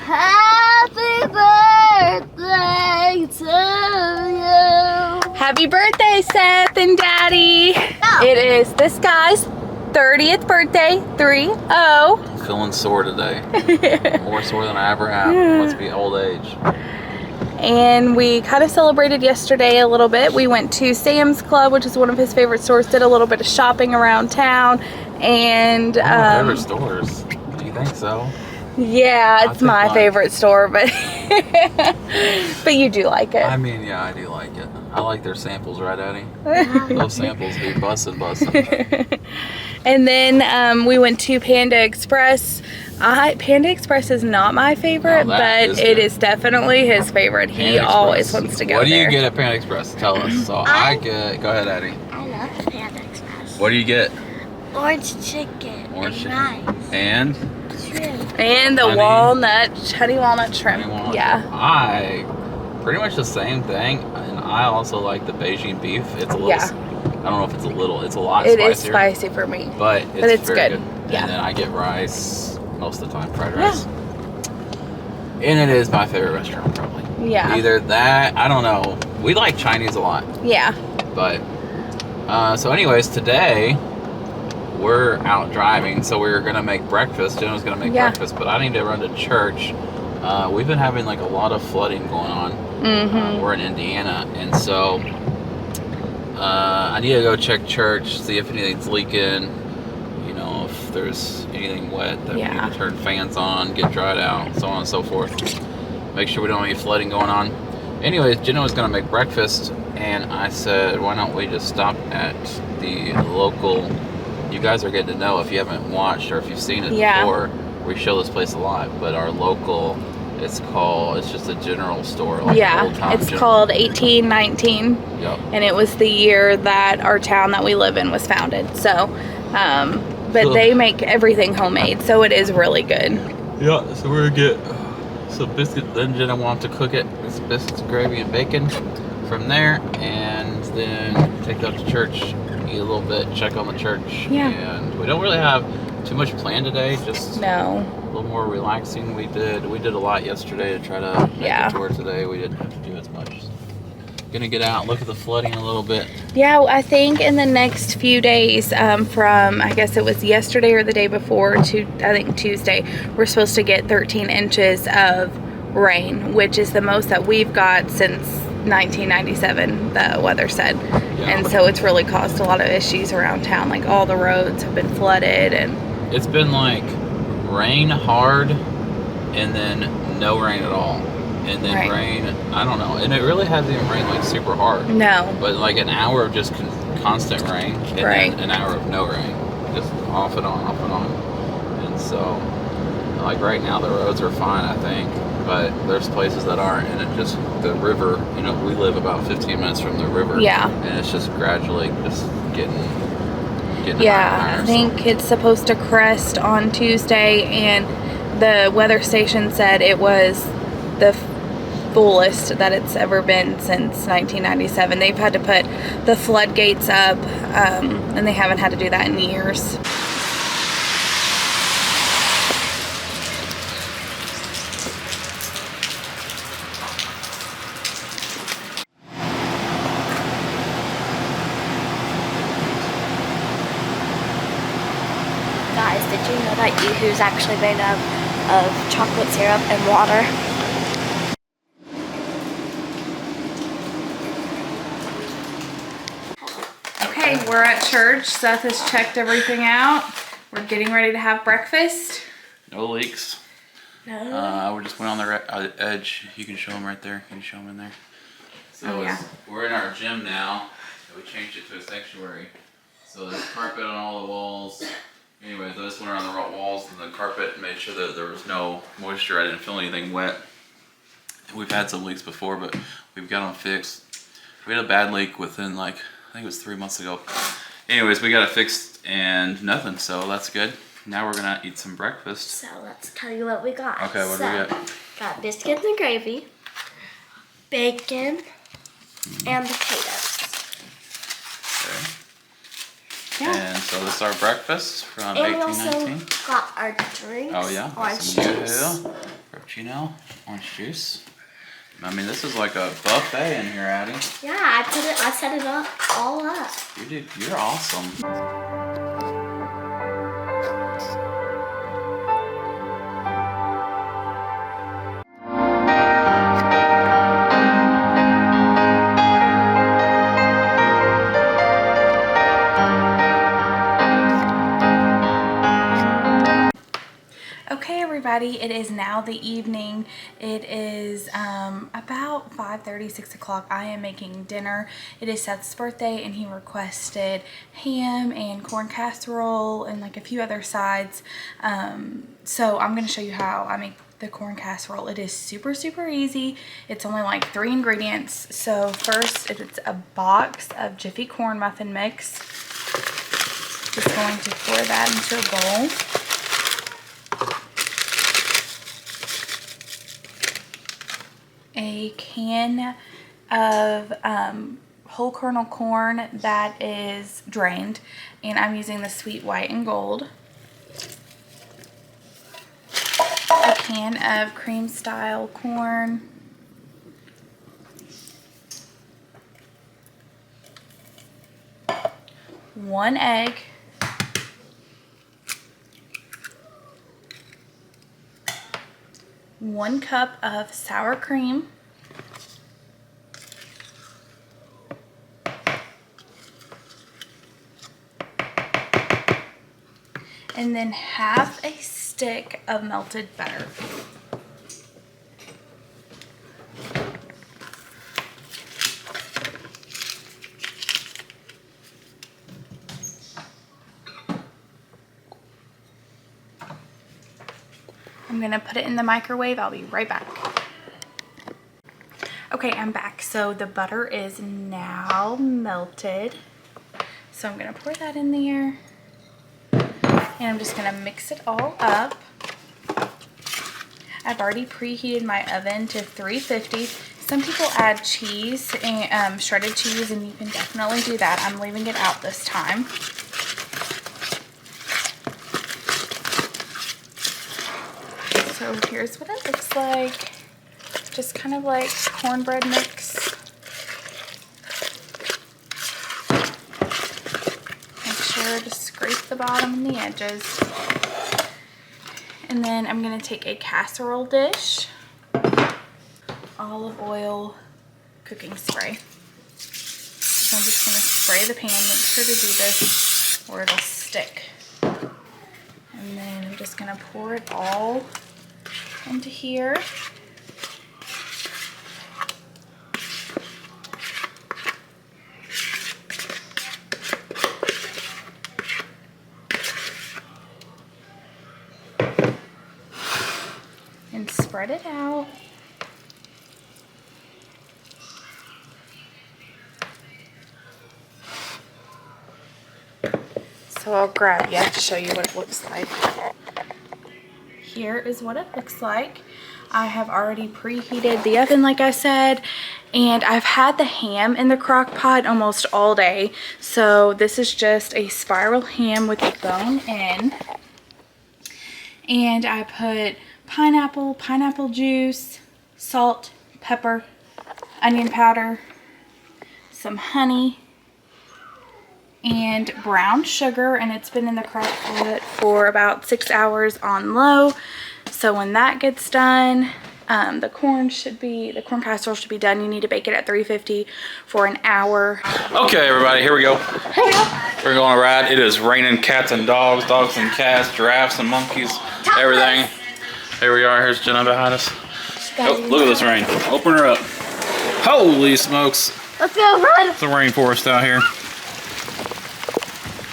Happy birthday to you. Happy birthday, Seth and Daddy. No. It is this guy's 30th birthday, 3-0. I'm feeling sore today. More sore than I ever have. Must be old age. And we kind of celebrated yesterday a little bit. We went to Sam's Club, which is one of his favorite stores, did a little bit of shopping around town. And One of my favorite stores. Do you think so? Yeah, it's my favorite store, but but you do like it. I mean, yeah, I do like it. I like their samples, right, Daddy? Those samples be bussin'. And then we went to Panda Express. Panda Express is not my favorite, but it is definitely his favorite. He always wants to go there. What do you get at Panda Express? Tell us. So I get, go ahead, Daddy. I love Panda Express. What do you get? Orange chicken. Orange chicken. Rice. And? Shrimp. And the honey walnut shrimp. Yeah. I pretty much the same thing, and I also like the Beijing beef. It's a little. I don't know if it's a little. It's a lot spicier. It is spicy for me, but it's very good. Yeah. And then I get rice most of the time, fried rice. And it is my favorite restaurant, probably. Yeah. Either that, I don't know. We like Chinese a lot. Yeah. But so, anyways, today we're out driving, so we were gonna make breakfast. Jenna was gonna make breakfast, but I need to run to church. We've been having like a lot of flooding going on. Mm-hmm. We're in Indiana, and so I need to go check church, see if anything's leaking. You know, if there's anything wet that we need to turn fans on, get dried out, so on and so forth. Make sure we don't have any flooding going on. Anyways, Jenna was gonna make breakfast, and I said, why don't we just stop at the local. You guys are getting to know, if you haven't watched or if you've seen it before, we show this place a lot, but our local, it's just a general store. Like it's called 1819. Yep. And it was the year that our town that we live in was founded. So, but they make everything homemade, so it is really good. Yeah, so we're gonna get some biscuits, then Jenna wants to cook it. It's biscuits, gravy, and bacon from there, and then take that to church. Eat a little bit, check on the church, and we don't really have too much planned today. Just a little more relaxing. We did a lot yesterday to try to make a tour today. We didn't have to do as much. Gonna get out, look at the flooding a little bit. Yeah, I think in the next few days, from I guess it was yesterday or the day before to I think Tuesday, we're supposed to get 13 inches of rain, which is the most that we've got since 1997, the weather said. And so it's really caused a lot of issues around town. Like all the roads have been flooded, and it's been like rain hard and then no rain at all, and then rain, I don't know, and it really hasn't even rained like super hard. No. But like an hour of just constant rain, and then an hour of no rain, just off and on. And so like right now the roads are fine, I think. But there's places that aren't, and it just, the river, you know, we live about 15 minutes from the river. Yeah. And it's just gradually just getting higher. I think it's supposed to crest on Tuesday, and the weather station said it was the fullest that it's ever been since 1997. They've had to put the floodgates up, and they haven't had to do that in years. Guys, did you know that Yoo-hoo's actually made up of chocolate syrup and water? Okay, we're at church. Seth has checked everything out. We're getting ready to have breakfast. No leaks. No. We just went on the edge. You can show them right there. Can you show them in there? So we're in our gym now. We changed it to a sanctuary. So there's carpet on all the walls. Anyways, I just went around the walls and the carpet and made sure that there was no moisture. I didn't feel anything wet. We've had some leaks before, but we've got them fixed. We had a bad leak within like, I think it was 3 months ago. Anyways, we got it fixed and nothing, so that's good. Now we're gonna eat some breakfast. So let's tell you what we got. Okay, what do we got? Got biscuits and gravy, bacon, and potatoes. Okay. Yeah. And so this is our breakfast from 1819. And we also got our drink. Oh yeah. Orange some juice. cappuccino, orange juice. I mean, this is like a buffet in here, Addie. Yeah, I set it up all up. You're awesome. Okay, everybody, it is now the evening. It is about 5:30, 6 o'clock. I am making dinner. It is Seth's birthday, and he requested ham and corn casserole and like a few other sides. So I'm going to show you how I make the corn casserole. It is super, super easy. It's only like 3 ingredients. So first, it's a box of Jiffy corn muffin mix. Just going to pour that into a bowl. A can of whole kernel corn that is drained, and I'm using the sweet white and gold. A can of cream style corn. One egg. One cup of sour cream. And then half a stick of melted butter. I'm gonna put it in the microwave. I'll be right back. Okay, I'm back. So the butter is now melted. So I'm gonna pour that in there. And I'm just gonna mix it all up. I've already preheated my oven to 350. Some people add cheese and shredded cheese, and you can definitely do that. I'm leaving it out this time. So here's what it looks like. Just kind of like cornbread mix. Make sure to scrape the bottom and the edges. And then I'm going to take a casserole dish, olive oil, cooking spray. So I'm just going to spray the pan. Make sure to do this or it'll stick. And then I'm just going to pour it all into here. And spread it out. So I'll grab you to show you what it looks like. Here is what it looks like. I have already preheated the oven, like I said, and I've had the ham in the crock pot almost all day. So this is just a spiral ham with the bone in. And I put pineapple juice, salt, pepper, onion powder, some honey, and brown sugar, and it's been in the crock pot for about 6 hours on low. So when that gets done, the corn casserole should be done. You need to bake it at 350 for an hour. Okay, everybody, here we go. We're going on a ride. It is raining cats and dogs, dogs and cats, giraffes and monkeys, everything. Here we are. Here's Jenna behind us. Oh, look at this rain. Open her up. Holy smokes. Let's go, run. It's a rainforest out here.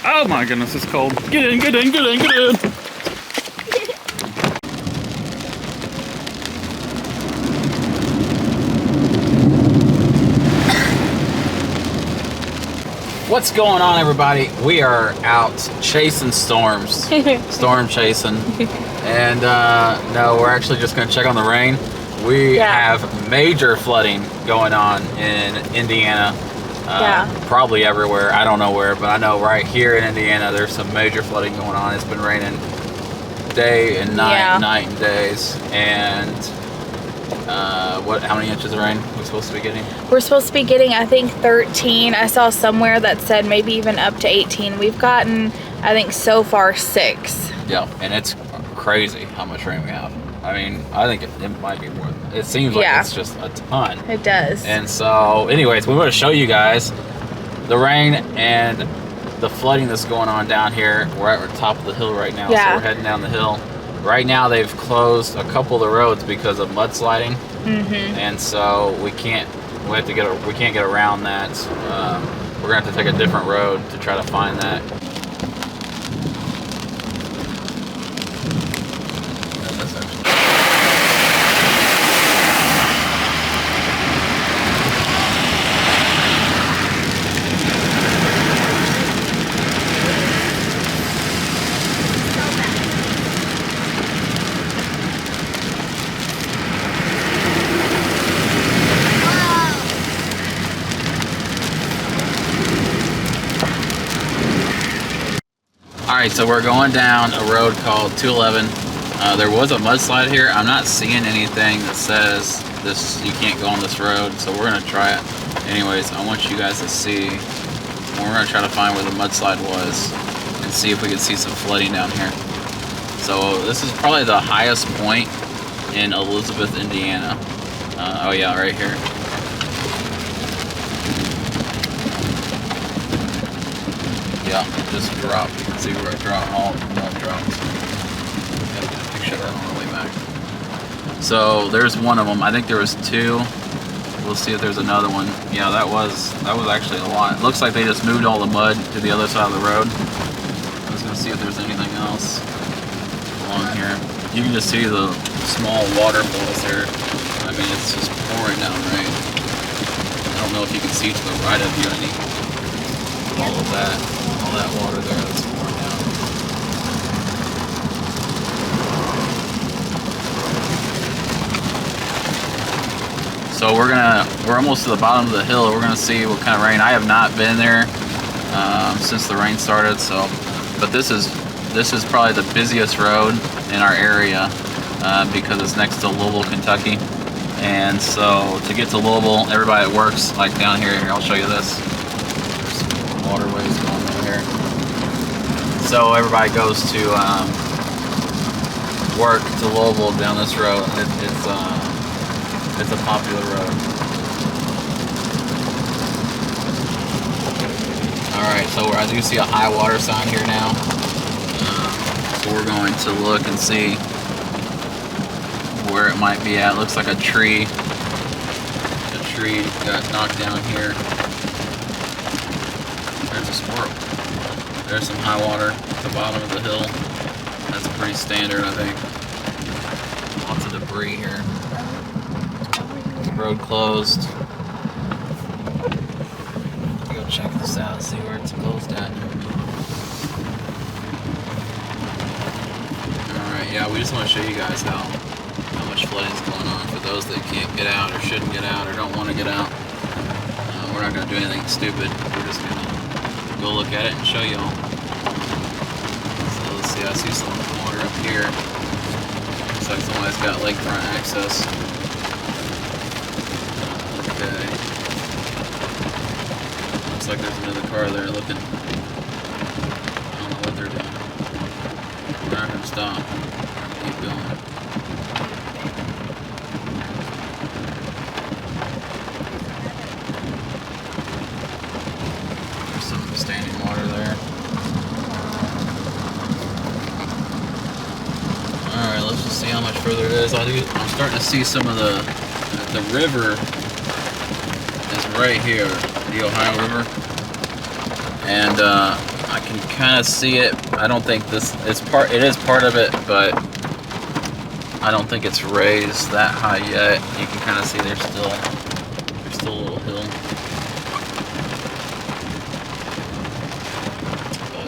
Oh my goodness, it's cold. Get in, get in, get in, get in. What's going on, everybody? We are out chasing storms. Storm chasing. And no, we're actually just gonna check on the rain. We have major flooding going on in Indiana. Probably everywhere. I don't know where, but I know right here in Indiana there's some major flooding going on. It's been raining day and night, Yeah. night and days. And how many inches of rain we're supposed to be getting? We're supposed to be getting, I think, 13. I saw somewhere that said maybe even up to 18. We've gotten, I think, so far 6. Yeah, and it's crazy how much rain we have. I mean, I think it might be more. It seems like it's just a ton. It does. And so, anyways, we want to show you guys the rain and the flooding that's going on down here. We're at the top of the hill right now, so we're heading down the hill. Right now, they've closed a couple of the roads because of mudsliding, and so we can't get around that. We're gonna have to take a different road to try to find that. Alright, so we're going down a road called 211. There was a mudslide here. I'm not seeing anything that says you can't go on this road, so we're going to try it. Anyways, I want you guys to see. We're going to try to find where the mudslide was and see if we can see some flooding down here. So this is probably the highest point in Elizabeth, Indiana. Oh yeah, right here. Yeah, just dropped. You can see where it dropped. All dropped. Gotta get a picture of that on the way back. So there's one of them. I think there was 2. We'll see if there's another one. Yeah, that was actually a lot. It looks like they just moved all the mud to the other side of the road. I was gonna see if there's anything else along here. You can just see the small waterfalls here. I mean, it's just pouring down rain. I don't know if you can see to the right of you any all of that. All that water there that's pouring down. So we're almost to the bottom of the hill. We're gonna see what kind of rain. I have not been there since the rain started. So, but this is probably the busiest road in our area because it's next to Louisville, Kentucky. And so to get to Louisville, everybody that works like down here, I'll show you this. There's some waterways going on here. So everybody goes to work to Louisville down this road. It's a popular road. Alright, so I do see a high water sign here now. So we're going to look and see where it might be at. It looks like a tree. A tree got knocked down here. There's a squirrel. There's some high water at the bottom of the hill. That's pretty standard, I think. Lots of debris here. Road closed. Go check this out, see where it's closed at. Alright, yeah, we just want to show you guys how much flooding is going on for those that can't get out or shouldn't get out or don't want to get out. We're not going to do anything stupid. We're just going to go look at it and show y'all. So let's see, I see some water up here. Looks like somebody's got lakefront access. Okay. Looks like there's another car there looking. I don't know what they're doing. We're not going to stop. Keep going. There's some standing water there. Alright, let's just see how much further it is. I'm starting to see some of the river is right here, the Ohio River. And I can kind of see it. I don't think it is part of it, but I don't think it's raised that high yet. You can kind of see there's still a little hill. But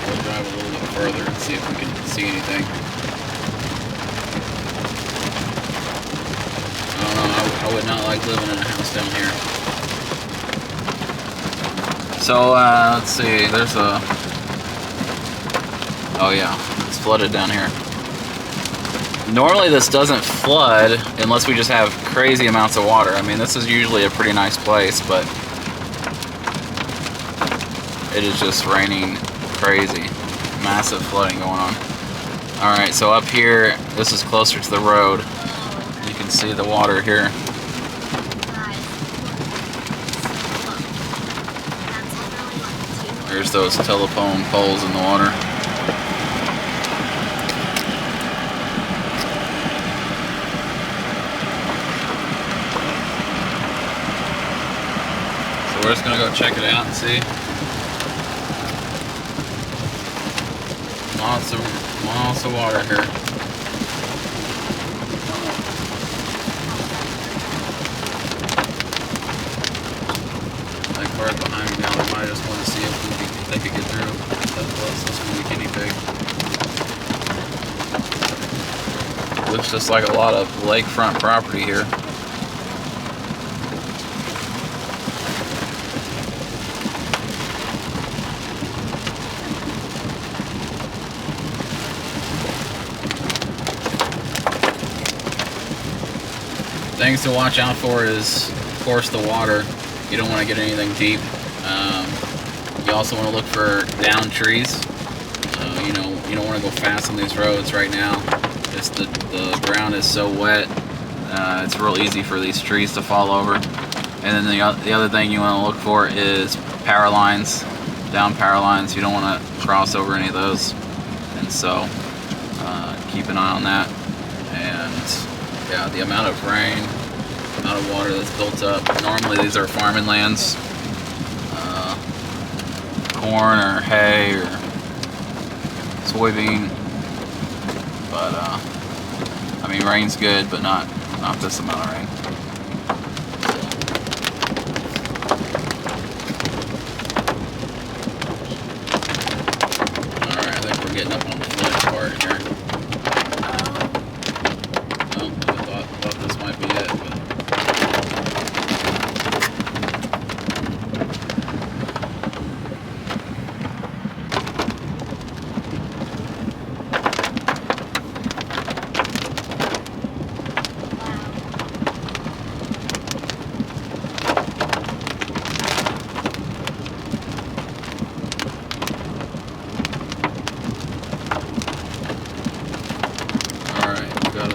we'll drive a little bit further and see if we can see anything. I don't know, I would not like living in a house down here. So let's see, there's a Oh yeah, it's flooded down here. Normally this doesn't flood unless we just have crazy amounts of water. I mean, this is usually a pretty nice place, but it is just raining crazy. Massive flooding going on. Alright, so up here, this is closer to the road. You can see the water here. There's those telephone poles in the water. So we're just gonna go check it out and see. Lots of water here. That car behind me now, I just want to see if they could get through. That's gonna be guinea pig. Looks just like a lot of lakefront property here. Things to watch out for is, of course, the water. You don't want to get anything deep. You also want to look for down trees. You don't want to go fast on these roads right now. The ground is so wet. It's real easy for these trees to fall over. And then the other thing you want to look for is power lines, down power lines. You don't want to cross over any of those. And so keep an eye on that. And yeah, the amount of rain, amount of water that's built up. Normally these are farming lands, corn or hay or soybean. But I mean, rain's good, but not this amount of rain. All right, I think we're getting up on the flood part here.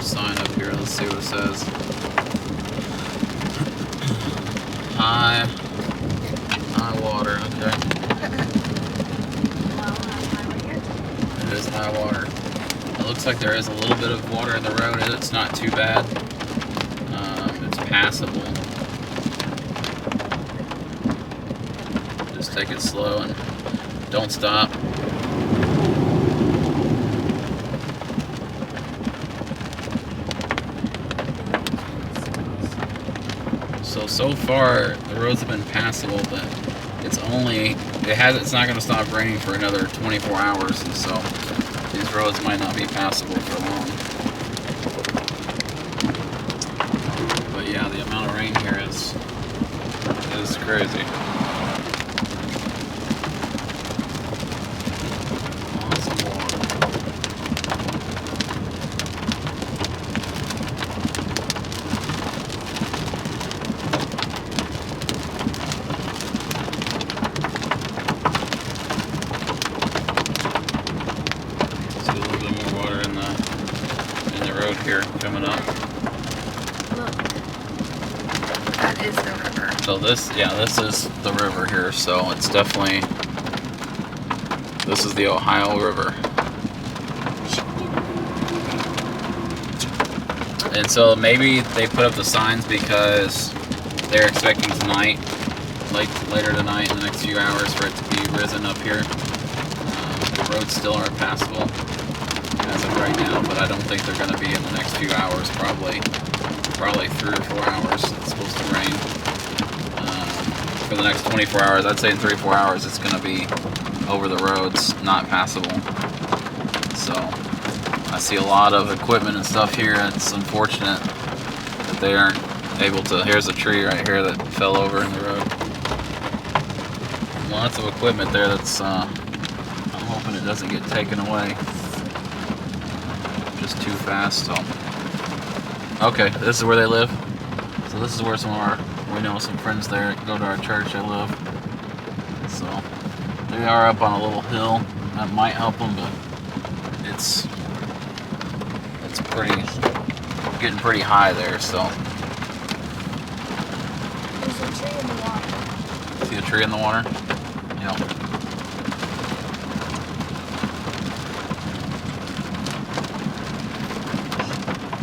Sign up here. Let's see what it says. High water. Okay. It is high water. It looks like there is a little bit of water in the road. It's not too bad. It's passable. Just take it slow and don't stop. So far the roads have been passable, but it's not going to stop raining for another 24 hours, and so these roads might not be passable for long. But yeah, the amount of rain here is crazy. Lots of water. Here coming up. Look, that is the river. So this is the river here. So it's definitely, this is the Ohio River. And so maybe they put up the signs because they're expecting tonight, later tonight in the next few hours, for it to be risen up here. The roads still are passable as of right now, but I don't think they're going to be in the next few hours. Probably 3 or 4 hours. It's supposed to rain for the next 24 hours. I'd say in 3 or 4 hours it's going to be over the roads, not passable. So I see a lot of equipment and stuff here. It's unfortunate that they aren't able to. Here's a tree right here that fell over in the road. Lots of equipment there that's, I don't know hoping it doesn't get taken away just too fast. So, okay, this is where they live. So this is where we know some friends there that go to our church. They live. So they are up on a little hill. That might help them, but it's getting pretty high there. So There's a tree in the water. see a tree in the water? Yep.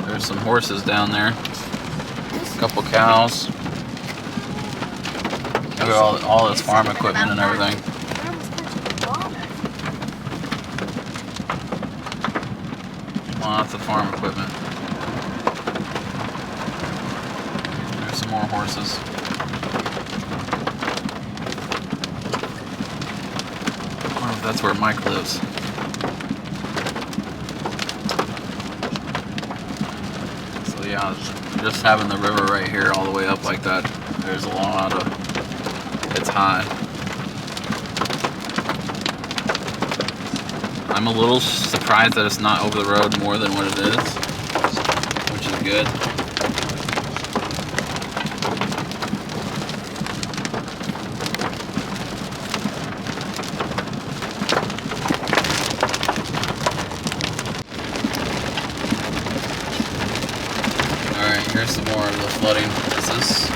There's some horses down there. A couple cows. Look at all this farm equipment and everything. Lots of farm equipment. There's some more horses. I wonder if that's where Mike lives. So yeah, just having the river right here all the way up like that, there's a lot of, it's high. I'm a little surprised that it's not over the road more than what it is, which is good. Alright, here's some more of the flooding. Is this?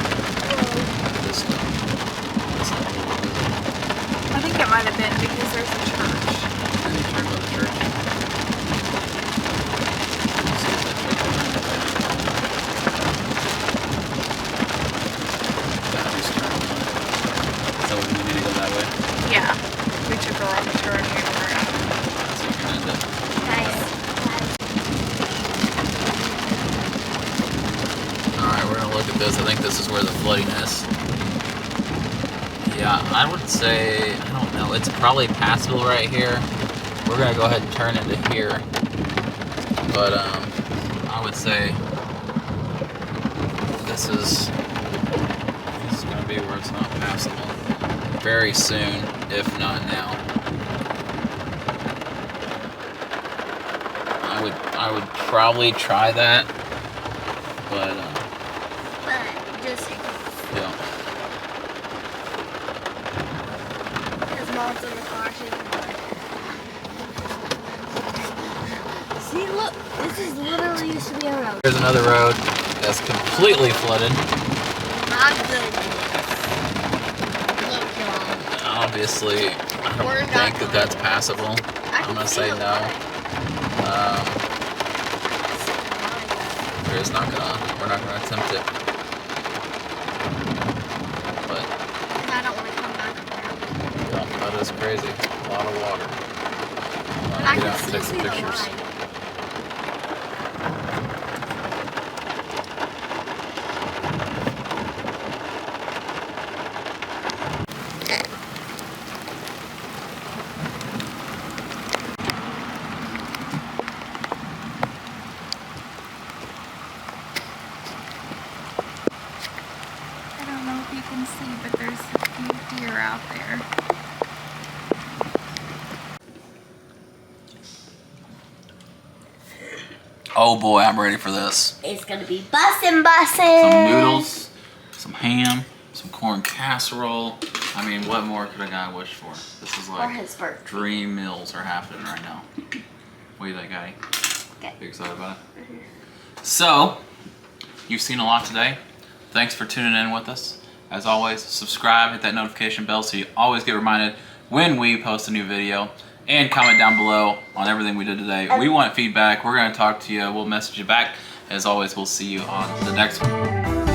I think it might have been because there's a church. Any turn by the church? So we need to go that way? Yeah. We took a wrong turn here. So you can end it. Nice. Alright, we're gonna look at this. I think this is where the flooding is. Yeah, I would say, I don't know, it's probably passable right here. We're gonna go ahead and turn into here. But I would say this is gonna be where it's not passable very soon, if not now. I would probably try that, but just in case. yeah. Because Mom's in the car, she's in the See, look, this is literally used to be a road. Here's another road that's completely flooded. My goodness. Look, y'all. Obviously, I don't think that that's passable. I'm gonna say no. We're not gonna attempt it. But I don't want to come back around. yeah, that is crazy. A lot of water. I Get can out and still take see some the pictures. line. I don't know if you can see, but there's a few deer out there. Oh boy, I'm ready for this. It's gonna be bussin'. Some noodles, some ham, some corn casserole. I mean, what more could a guy wish for? This is Or like his birthday. dream meals are happening right now. What do you think, Addy? Okay. You excited about it? So, you've seen a lot today. Thanks for tuning in with us. As always, subscribe, hit that notification bell so you always get reminded when we post a new video. And comment down below on everything we did today. We want feedback. We're going to talk to you. We'll message you back. As always, we'll see you on the next one.